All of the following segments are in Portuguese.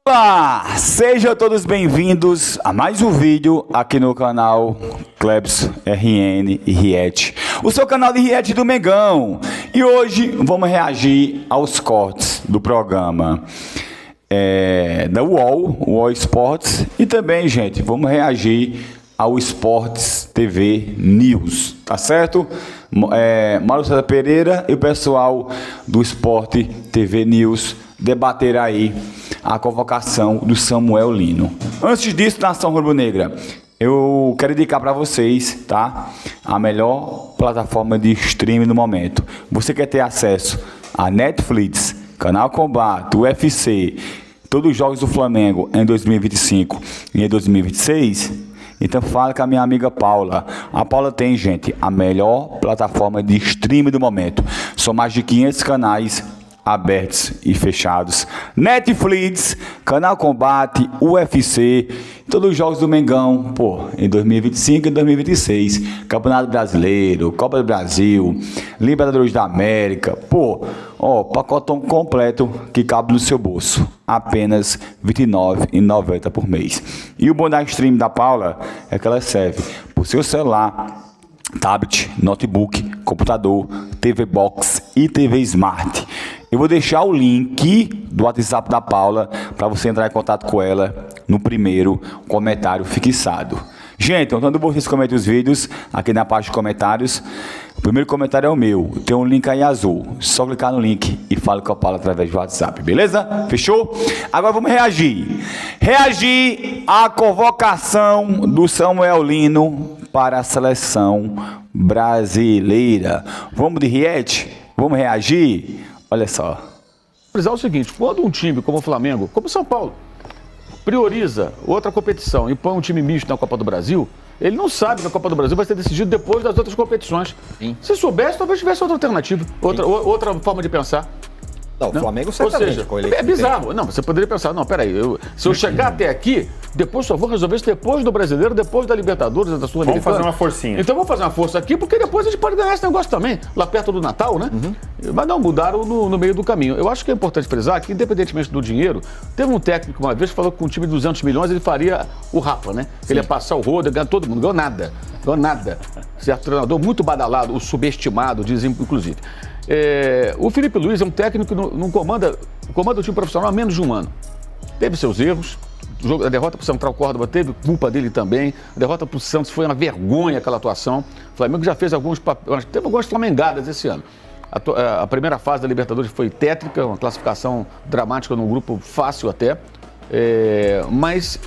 Olá, sejam todos bem-vindos a mais um vídeo aqui no canal Klebs RN e Riet, o seu canal de Riet do Mengão. E hoje vamos reagir aos cortes do programa da UOL Sports, e também, gente, vamos reagir ao Sports TV News, tá certo? Mauro César Pereira e o pessoal do Sport TV News debater aí a convocação do Samuel Lino. Antes disso, nação rubro-negra, eu quero indicar para vocês, tá? A melhor plataforma de streaming no momento. Você quer ter acesso a Netflix, Canal Combate, UFC, todos os jogos do Flamengo em 2025 e em 2026? Então fala com a minha amiga Paula. A Paula tem, gente, a melhor plataforma de streaming do momento. São mais de 500 canais abertos e fechados. Netflix, Canal Combate, UFC, todos os jogos do Mengão, em 2025 e 2026. Campeonato Brasileiro, Copa do Brasil, Libertadores da América. Pacotão completo que cabe no seu bolso. Apenas R$ 29,90 por mês. E o bom da stream da Paula é que ela serve para o seu celular, tablet, notebook, computador, TV Box e TV Smart. Eu vou deixar o link do WhatsApp da Paula para você entrar em contato com ela no primeiro comentário fixado. Gente, então quando vocês comentem os vídeos aqui na parte de comentários, o primeiro comentário é o meu. Tem um link aí azul. Só clicar no link e fala com a Paula através do WhatsApp, beleza? Fechou? Agora vamos reagir. Reagir à convocação do Samuel Lino para a seleção brasileira. Vamos de Riet? Vamos reagir? Olha só. Frisar o seguinte, quando um time como o Flamengo, como o São Paulo, prioriza outra competição e põe um time misto na Copa do Brasil, ele não sabe que a Copa do Brasil vai ser decidido depois das outras competições. Sim. Se soubesse, talvez tivesse outra alternativa, outra forma de pensar. Não, o Flamengo certamente. Ou seja, é bizarro. Não, você poderia pensar, não, peraí, se eu chegar até aqui, depois só vou resolver isso depois do Brasileiro, depois da Libertadores, da Sul-Americana. Vamos fazer uma forcinha. Então vamos fazer uma força aqui, porque depois a gente pode ganhar esse negócio também, lá perto do Natal, né? Mas não, mudaram no meio do caminho. Eu acho que é importante frisar que, independentemente do dinheiro, teve um técnico uma vez que falou que com um time de 200 milhões ele faria o Rapa, né? Sim. Ele ia passar o rodo, ganhar todo mundo, ganhou nada. Ganhou nada. Certo treinador muito badalado, o subestimado, dizem inclusive. O Felipe Luiz é um técnico que não comanda o time profissional há menos de um ano. Teve seus erros. A derrota para o Central Córdoba teve culpa dele também. A derrota para o Santos foi uma vergonha aquela atuação. O Flamengo já fez teve algumas flamengadas esse ano. A primeira fase da Libertadores foi tétrica, uma classificação dramática num grupo fácil até. Mas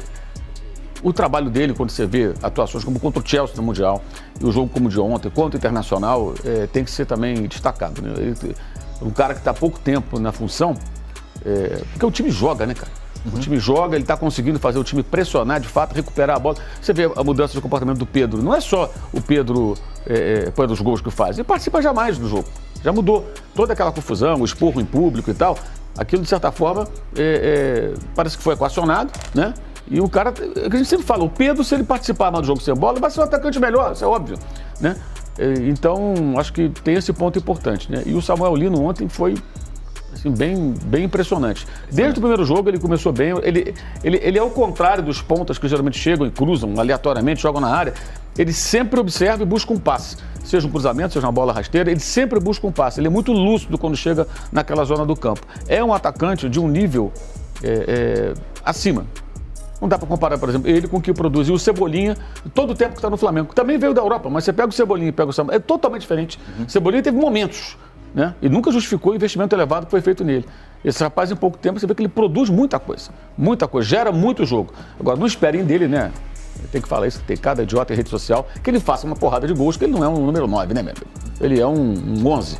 o trabalho dele, quando você vê atuações como contra o Chelsea no Mundial e o jogo como o de ontem, contra o Internacional, tem que ser também destacado, né? Um cara que está há pouco tempo na função, porque o time joga, né, cara? O time joga, ele está conseguindo fazer o time pressionar, de fato, recuperar a bola. Você vê a mudança de comportamento do Pedro. Não é só o Pedro põe os gols que faz, ele participa jamais do jogo. Já mudou toda aquela confusão, o esporro em público e tal. Aquilo, de certa forma, parece que foi equacionado, né? E o cara, a gente sempre fala, o Pedro, se ele participar mais do jogo sem bola, vai ser um atacante melhor, isso é óbvio, né? Então, acho que tem esse ponto importante, né? E o Samuel Lino ontem foi, assim, bem impressionante. Desde o primeiro jogo ele começou bem, ele é o contrário dos pontas que geralmente chegam e cruzam aleatoriamente, jogam na área. Ele sempre observa e busca um passe, seja um cruzamento, seja uma bola rasteira, ele sempre busca um passe. Ele é muito lúcido quando chega naquela zona do campo. É um atacante de um nível acima. Não dá para comparar, por exemplo, ele com o que produz. E o Cebolinha, todo o tempo que está no Flamengo. Também veio da Europa, mas você pega o Cebolinha e pega o Samuel, é totalmente diferente. Cebolinha teve momentos, né? E nunca justificou o investimento elevado que foi feito nele. Esse rapaz, em pouco tempo, você vê que ele produz muita coisa, gera muito jogo. Agora, não esperem dele, né? Tem que falar isso, que tem cada idiota em rede social, que ele faça uma porrada de gols, que ele não é um número 9, né, meu amigo? Ele é um 11.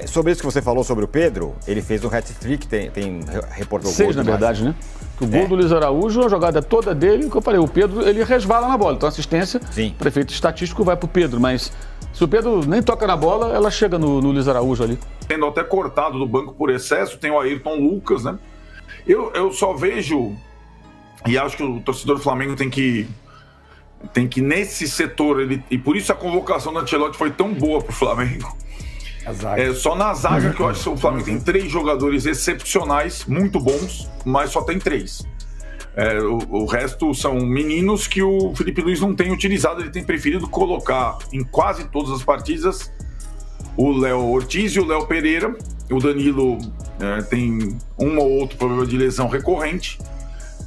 Sobre isso que você falou sobre o Pedro, ele fez um hat-trick, tem reportou 6, na verdade, né? Que o gol do Luiz Araújo, a jogada toda dele, que eu falei, o Pedro, ele resvala na bola. Então a assistência, para efeito estatístico, vai pro Pedro, mas se o Pedro nem toca na bola, ela chega no Luiz Araújo ali. Tendo até cortado do banco por excesso, tem o Ayrton Lucas, né? Eu só vejo, e acho que o torcedor do Flamengo tem que nesse setor, e por isso a convocação do Ancelotti foi tão boa pro Flamengo, Só na zaga que eu acho que o Flamengo tem 3 jogadores excepcionais, muito bons, mas só tem 3. O resto são meninos que o Felipe Luiz não tem utilizado. Ele tem preferido colocar em quase todas as partidas o Léo Ortiz e o Léo Pereira. O Danilo tem um ou outro problema de lesão recorrente,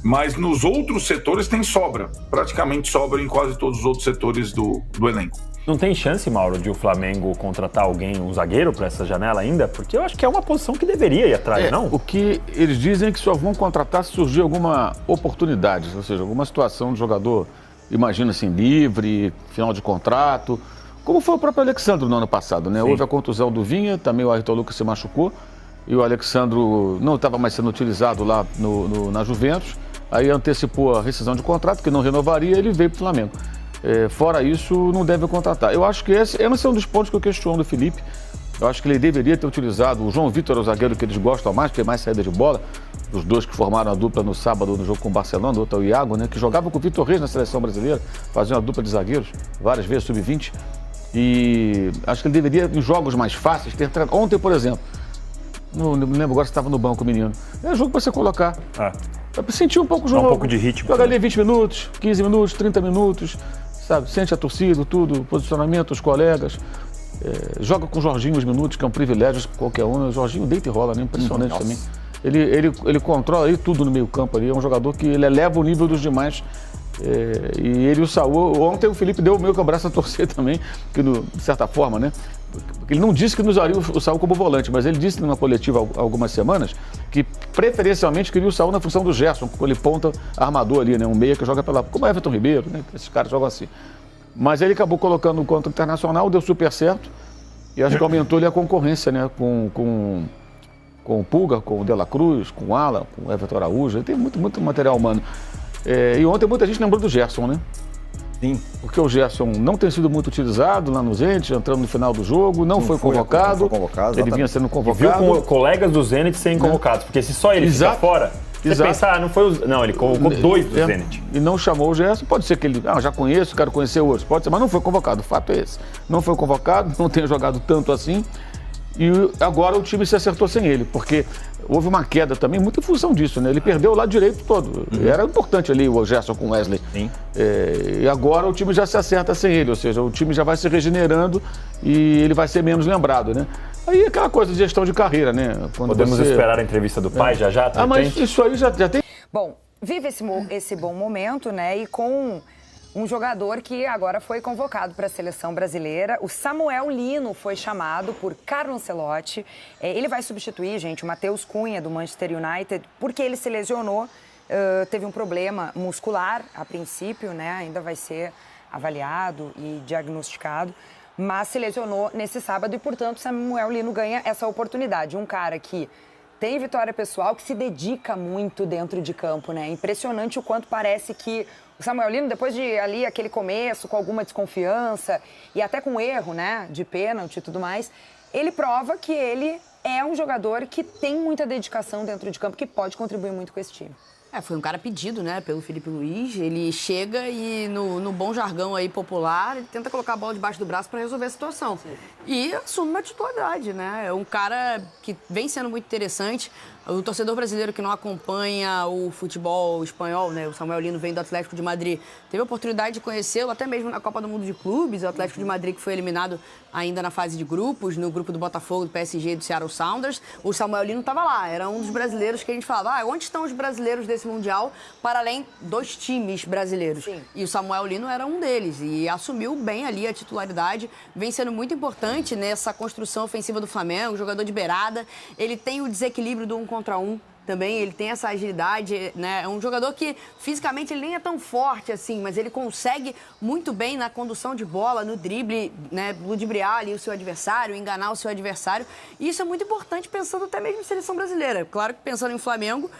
mas nos outros setores tem sobra. Praticamente sobra em quase todos os outros setores do elenco. Não tem chance, Mauro, de o Flamengo contratar alguém, um zagueiro, para essa janela ainda? Porque eu acho que é uma posição que deveria ir atrás, não? O que eles dizem é que só vão contratar se surgir alguma oportunidade, ou seja, alguma situação de jogador, imagina assim, livre, final de contrato, como foi o próprio Alexandro no ano passado, né? Houve a contusão do Vinha, também o Ayrton Lucas se machucou, e o Alexandro não estava mais sendo utilizado lá na Juventus, aí antecipou a rescisão de contrato, que não renovaria, ele veio para o Flamengo. Fora isso, não deve contratar. Eu acho que esse é um dos pontos que eu questiono do Felipe. Eu acho que ele deveria ter utilizado o João Vitor, o zagueiro que eles gostam mais, que tem mais saída de bola, dos dois que formaram a dupla no sábado no jogo com o Barcelona, o outro é o Iago, né, que jogava com o Vitor Reis na seleção brasileira, fazia uma dupla de zagueiros, várias vezes, sub-20. E acho que ele deveria, em jogos mais fáceis, ter treinado. Ontem, por exemplo, não me lembro agora se estava no banco o menino. É jogo para você colocar. Pra sentir um pouco o jogo. Um pouco de ritmo. Joga ali 20 minutos, 15 minutos, 30 minutos. Sabe, sente a torcida, tudo, posicionamento, os colegas. Joga com o Jorginho uns minutos, que é um privilégio qualquer um. O Jorginho deita e rola, né? Impressionante também. Ele controla aí tudo no meio campo ali. É um jogador que ele eleva o nível dos demais. E ele e o Saúl. Ontem o Felipe deu o meio com o abraço a torcer também, que de certa forma, né? Ele não disse que não usaria o Saúl como volante, mas ele disse numa coletiva há algumas semanas que preferencialmente queria o Saúl na função do Gerson, com ele ponta armador ali, né? Um meia que joga pela... como é Everton Ribeiro, né? Esses caras jogam assim. Mas ele acabou colocando contra o Internacional, deu super certo e acho que aumentou ali a concorrência, né? Com o Pulga, com o De La Cruz, com o Alan, com o Everton Araújo. Ele tem muito material humano. E ontem muita gente lembrou do Gerson, né? Sim. Porque o Gerson não tem sido muito utilizado lá no Zenit, entrando no final do jogo, não foi convocado. Ele vinha sendo convocado. Viu com colegas do Zenit serem convocados, porque se só ele ficar fora, você pensar, não foi não, ele convocou 2 do Zenit. E não chamou o Gerson, pode ser que ele, já conheço, quero conhecer outros, pode ser, mas não foi convocado, o fato é esse. Não foi convocado, não tem jogado tanto assim. E agora o time se acertou sem ele, porque houve uma queda também, muito em função disso, né? Ele perdeu o lado direito todo. Era importante ali o Gerson com o Wesley. E agora o time já se acerta sem ele, ou seja, o time já vai se regenerando e ele vai ser menos lembrado, né? Aí é aquela coisa de gestão de carreira, né? Podemos esperar a entrevista do pai já? Mas isso aí já tem... Bom, vive esse bom momento, né? E com um jogador que agora foi convocado para a seleção brasileira. O Samuel Lino foi chamado por Carlo Ancelotti. Ele vai substituir, gente, o Matheus Cunha, do Manchester United, porque ele se lesionou, teve um problema muscular a princípio, né? Ainda vai ser avaliado e diagnosticado, mas se lesionou nesse sábado e, portanto, Samuel Lino ganha essa oportunidade. Um cara que tem vitória pessoal, que se dedica muito dentro de campo, né? Impressionante o quanto parece que o Samuel Lino, depois de ali aquele começo, com alguma desconfiança e até com erro, né, de pênalti e tudo mais, ele prova que ele é um jogador que tem muita dedicação dentro de campo, que pode contribuir muito com esse time. Foi um cara pedido, né, pelo Felipe Luiz. Ele chega e, no bom jargão aí popular, ele tenta colocar a bola debaixo do braço para resolver a situação. Sim. E assume uma titularidade, né? É um cara que vem sendo muito interessante. O torcedor brasileiro que não acompanha o futebol espanhol, né? O Samuel Lino vem do Atlético de Madrid. Teve a oportunidade de conhecê-lo até mesmo na Copa do Mundo de Clubes. O Atlético de Madrid que foi eliminado ainda na fase de grupos, no grupo do Botafogo, do PSG e do Seattle Sounders. O Samuel Lino estava lá, era um dos brasileiros que a gente falava, onde estão os brasileiros desse Mundial, para além dos times brasileiros? Sim. E o Samuel Lino era um deles e assumiu bem ali a titularidade, vem sendo muito importante nessa construção ofensiva do Flamengo, jogador de beirada. Ele tem o desequilíbrio do 1 contra 1 também, ele tem essa agilidade, né? É um jogador que fisicamente ele nem é tão forte assim, mas ele consegue muito bem na condução de bola, no drible, né? Ludibriar ali o seu adversário, enganar o seu adversário. E isso é muito importante pensando até mesmo em seleção brasileira. Claro que pensando em Flamengo,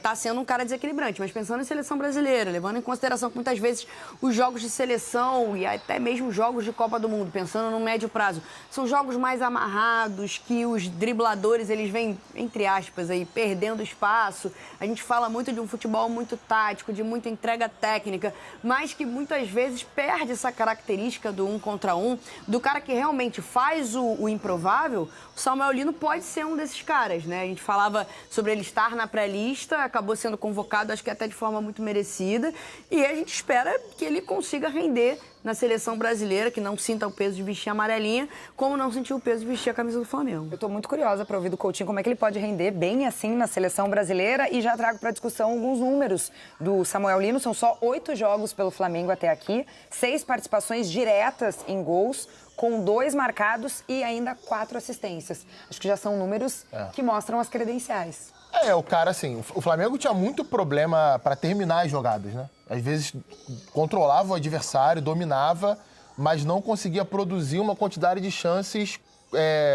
tá sendo um cara desequilibrante, mas pensando em seleção brasileira, levando em consideração que muitas vezes os jogos de seleção e até mesmo jogos de Copa do Mundo, pensando no médio prazo, são jogos mais amarrados, que os dribladores eles vêm, entre aspas, aí, perdendo ganhando espaço. A gente fala muito de um futebol muito tático, de muita entrega técnica, mas que muitas vezes perde essa característica do 1 contra 1, do cara que realmente faz o improvável. O Samuel Lino pode ser um desses caras, né? A gente falava sobre ele estar na pré-lista, acabou sendo convocado, acho que até de forma muito merecida, e a gente espera que ele consiga render na seleção brasileira, que não sinta o peso de vestir a amarelinha, como não sentiu o peso de vestir a camisa do Flamengo. Eu tô muito curiosa para ouvir do Coutinho como é que ele pode render bem assim na seleção brasileira, e já trago para discussão alguns números do Samuel Lino. São só 8 jogos pelo Flamengo até aqui, 6 participações diretas em gols, com 2 marcados e ainda 4 assistências. Acho que já são números que mostram as credenciais. O cara, assim, o Flamengo tinha muito problema para terminar as jogadas, né? Às vezes controlava o adversário, dominava, mas não conseguia produzir uma quantidade de chances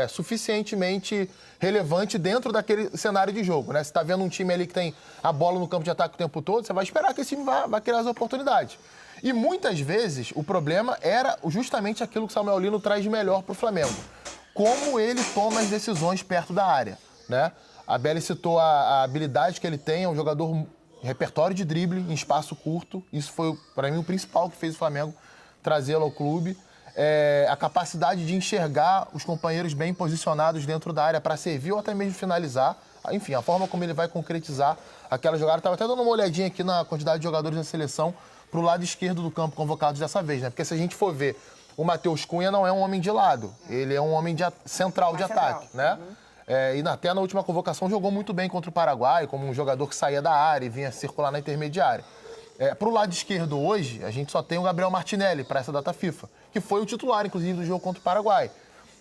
suficientemente relevante dentro daquele cenário de jogo, né? Você tá vendo um time ali que tem a bola no campo de ataque o tempo todo, você vai esperar que esse time vai criar as oportunidades. E muitas vezes o problema era justamente aquilo que o Samuel Lino traz de melhor para o Flamengo. Como ele toma as decisões perto da área, né? A Belly citou a habilidade que ele tem, é um jogador repertório de drible em espaço curto. Isso foi, para mim, o principal que fez o Flamengo trazê-lo ao clube. A capacidade de enxergar os companheiros bem posicionados dentro da área para servir ou até mesmo finalizar. Enfim, a forma como ele vai concretizar aquela jogada. Estava até dando uma olhadinha aqui na quantidade de jogadores da seleção para o lado esquerdo do campo convocados dessa vez, né? Porque se a gente for ver, o Matheus Cunha não é um homem de lado, ele é um homem central de ataque, né? E até na última convocação jogou muito bem contra o Paraguai, como um jogador que saía da área e vinha circular na intermediária. Para o lado esquerdo hoje, a gente só tem o Gabriel Martinelli para essa data FIFA, que foi o titular, inclusive, do jogo contra o Paraguai.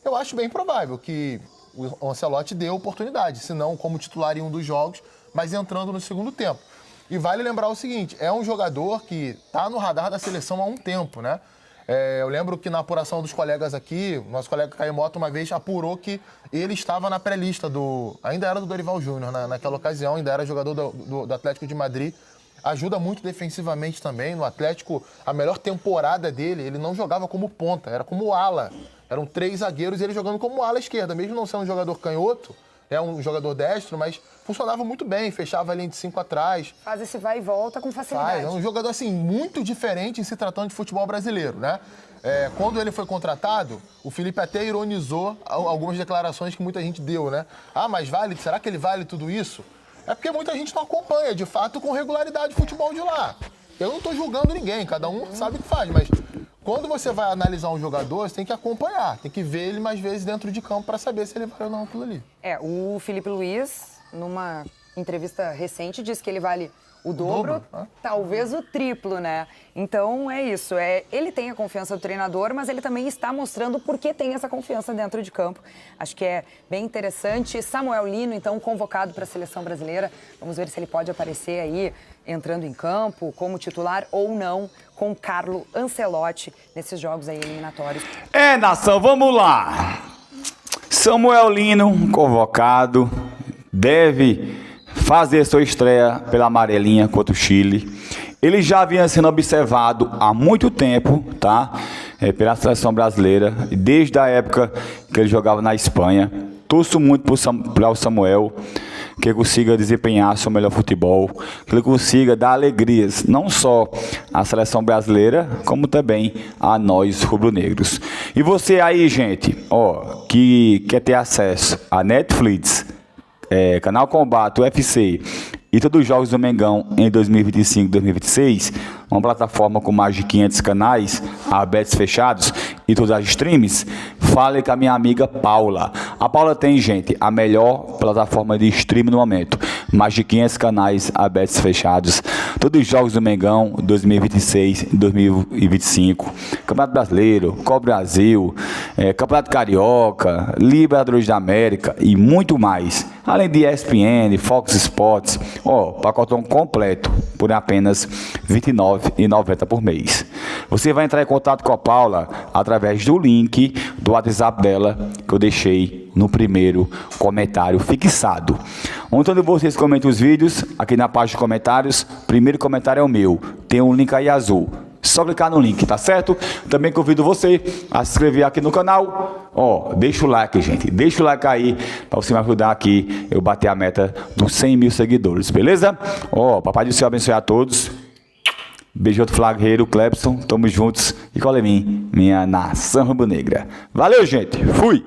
Eu acho bem provável que o Ancelotti dê oportunidade, se não como titular em um dos jogos, mas entrando no segundo tempo. E vale lembrar o seguinte, é um jogador que está no radar da seleção há um tempo, né? Eu lembro que na apuração dos colegas aqui, nosso colega Caio Mota uma vez apurou que ele estava na pré-lista ainda era do Dorival Júnior naquela ocasião, ainda era jogador do Atlético de Madrid. Ajuda muito defensivamente também. No Atlético, a melhor temporada dele, ele não jogava como ponta, era como ala. Eram 3 zagueiros e ele jogando como ala esquerda, mesmo não sendo um jogador canhoto, é um jogador destro, mas funcionava muito bem, fechava a linha de 5 atrás. Faz esse vai e volta com facilidade. É um jogador, assim, muito diferente em se tratando de futebol brasileiro, né? Quando ele foi contratado, o Felipe até ironizou algumas declarações que muita gente deu, né? Mas será que ele vale tudo isso? É porque muita gente não acompanha, de fato, com regularidade o futebol de lá. Eu não estou julgando ninguém, cada um sabe o que faz, mas quando você vai analisar um jogador, você tem que acompanhar, tem que ver ele mais vezes dentro de campo para saber se ele vale ou não aquilo ali. O Felipe Luiz, numa entrevista recente, disse que ele vale o dobro, talvez o triplo, né? Então é isso, ele tem a confiança do treinador, mas ele também está mostrando por que tem essa confiança dentro de campo. Acho que é bem interessante. Samuel Lino, então, convocado para a seleção brasileira. Vamos ver se ele pode aparecer aí, entrando em campo, como titular ou não, com Carlo Ancelotti nesses jogos aí eliminatórios. Nação, vamos lá. Samuel Lino, convocado, deve fazer sua estreia pela amarelinha contra o Chile. Ele já vinha sendo observado há muito tempo, tá? Pela seleção brasileira, desde a época que ele jogava na Espanha. Torço muito para o Samuel, que ele consiga desempenhar seu melhor futebol, que ele consiga dar alegrias, não só à seleção brasileira, como também a nós rubro-negros. E você aí, gente, que quer ter acesso a Netflix, Canal Combate, UFC e todos os jogos do Mengão em 2025 e 2026, uma plataforma com mais de 500 canais abertos, fechados e todas as streams, fale com a minha amiga Paula. A Paula tem, gente, a melhor plataforma de stream no momento. Mais de 500 canais abertos, fechados. Todos os jogos do Mengão 2026 e 2025. Campeonato Brasileiro, Copa Brasil, Campeonato Carioca, Libertadores da América e muito mais. Além de ESPN, Fox Sports, pacotão completo por apenas R$ 29,90 por mês. Você vai entrar em contato com a Paula através do link do WhatsApp dela que eu deixei no primeiro comentário fixado. Onde vocês comentam os vídeos, aqui na página de comentários, primeiro comentário é o meu. Tem um link aí azul. Só clicar no link, tá certo? Também convido você a se inscrever aqui no canal. Ó, deixa o like, gente. Deixa o like aí para você me ajudar aqui eu bater a meta dos 100 mil seguidores, beleza? Ó, Papai do Céu abençoe a todos. Beijo do Flagreiro, Clebson. Tamo juntos. E cola em mim, minha nação rubro-negra. Valeu, gente. Fui!